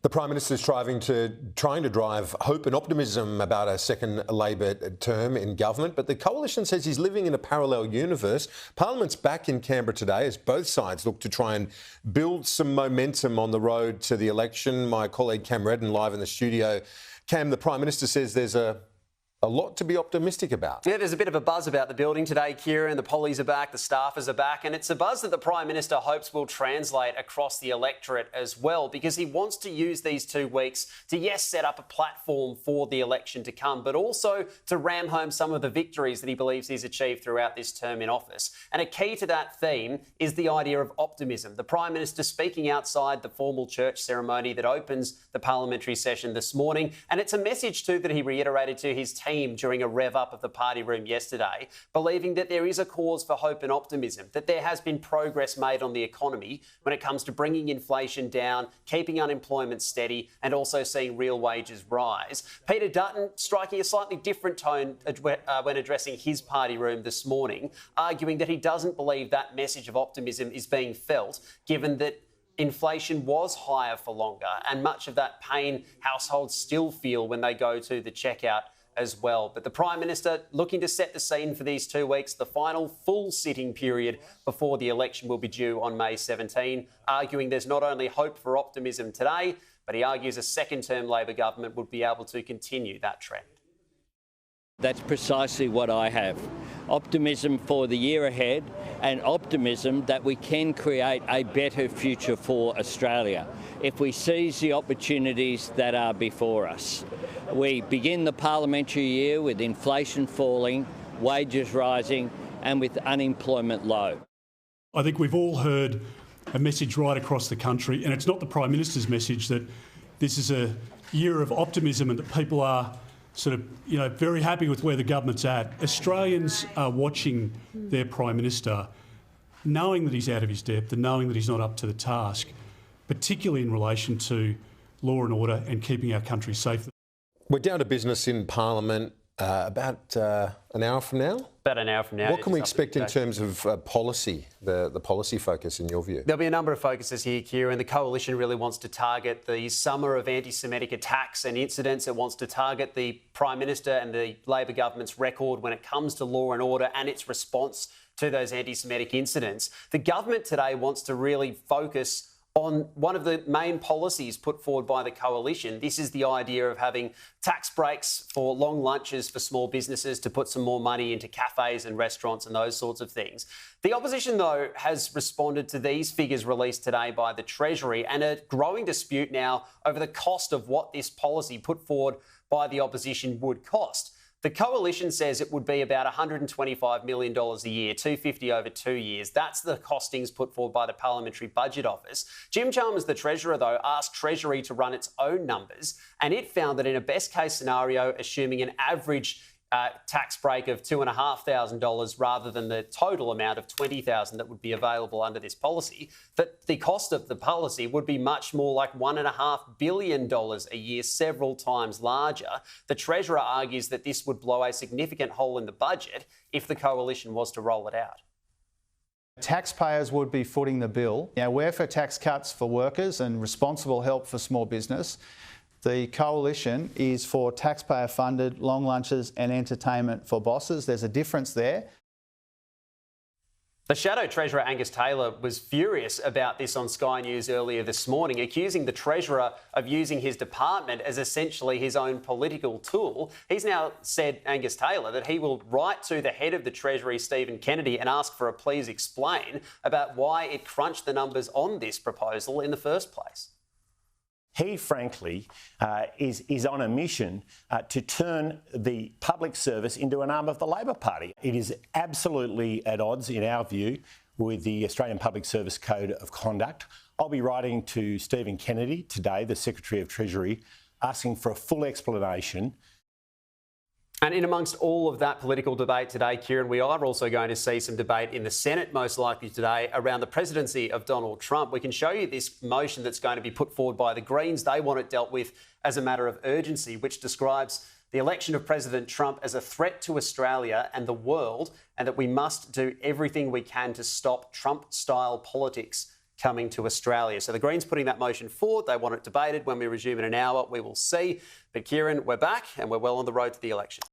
The Prime Minister is trying to drive hope and optimism about a second Labor term in government, but the Coalition says he's living in a parallel universe. Parliament's back in Canberra today as both sides look to try and build some momentum on the road to the election. My colleague Cam Redden live in the studio. Cam, the Prime Minister says there's a lot to be optimistic about. Yeah, there's a bit of a buzz about the building today, Kieran. The pollies are back, the staffers are back, and it's a buzz that the Prime Minister hopes will translate across the electorate as well, because he wants to use these 2 weeks to, yes, set up a platform for the election to come, but also to ram home some of the victories that he believes he's achieved throughout this term in office. And a key to that theme is the idea of optimism. The Prime Minister speaking outside the formal church ceremony that opens the parliamentary session this morning, and it's a message too that he reiterated to his team during a rev up of the party room yesterday, believing that there is a cause for hope and optimism, that there has been progress made on the economy when it comes to bringing inflation down, keeping unemployment steady, and also seeing real wages rise. Peter Dutton striking a slightly different tone when addressing his party room this morning, arguing that he doesn't believe that message of optimism is being felt, given that inflation was higher for longer, and much of that pain households still feel when they go to the checkout as well. But the Prime Minister looking to set the scene for these 2 weeks, the final full sitting period before the election will be due on May 17, arguing there's not only hope for optimism today, but he argues a second-term Labor government would be able to continue that trend. That's precisely what I have. Optimism for the year ahead, and optimism that we can create a better future for Australia if we seize the opportunities that are before us. We begin the parliamentary year with inflation falling, wages rising, and with unemployment low. I think we've all heard a message right across the country, and it's not the Prime Minister's message that this is a year of optimism and that people are sort of, very happy with where the government's at. Australians are watching their Prime Minister, knowing that he's out of his depth and knowing that he's not up to the task, particularly in relation to law and order and keeping our country safe. We're down to business in Parliament about an hour from now? About an hour from now. What can we expect in terms of policy, the policy focus in your view? There'll be a number of focuses here, Kieran. The Coalition really wants to target the summer of anti-Semitic attacks and incidents. It wants to target the Prime Minister and the Labor government's record when it comes to law and order and its response to those anti-Semitic incidents. The government today wants to really focus on one of the main policies put forward by the Coalition. This is the idea of having tax breaks for long lunches for small businesses to put some more money into cafes and restaurants and those sorts of things. The opposition, though, has responded to these figures released today by the Treasury and a growing dispute now over the cost of what this policy put forward by the opposition would cost. The Coalition says it would be about $125 million a year, $250 over 2 years. That's the costings put forward by the Parliamentary Budget Office. Jim Chalmers, the Treasurer, though, asked Treasury to run its own numbers, and it found that in a best-case scenario, assuming an average tax break of $2,500 rather than the total amount of $20,000 that would be available under this policy, that the cost of the policy would be much more like $1.5 billion a year, several times larger. The Treasurer argues that this would blow a significant hole in the budget if the Coalition was to roll it out. Taxpayers would be footing the bill. Now, we're for tax cuts for workers and responsible help for small business. The Coalition is for taxpayer-funded long lunches and entertainment for bosses. There's a difference there. The Shadow Treasurer Angus Taylor was furious about this on Sky News earlier this morning, accusing the Treasurer of using his department as essentially his own political tool. He's now said, Angus Taylor, that he will write to the head of the Treasury, Stephen Kennedy, and ask for a please explain about why it crunched the numbers on this proposal in the first place. He, frankly, is on a mission to turn the public service into an arm of the Labor Party. It is absolutely at odds, in our view, with the Australian Public Service Code of Conduct. I'll be writing to Stephen Kennedy today, the Secretary of Treasury, asking for a full explanation. And in amongst all of that political debate today, Kieran, we are also going to see some debate in the Senate, most likely today, around the presidency of Donald Trump. We can show you this motion that's going to be put forward by the Greens. They want it dealt with as a matter of urgency, which describes the election of President Trump as a threat to Australia and the world, and that we must do everything we can to stop Trump-style politics coming to Australia. So the Greens putting that motion forward. They want it debated. When we resume in an hour, we will see. But Kieran, we're back and we're well on the road to the election.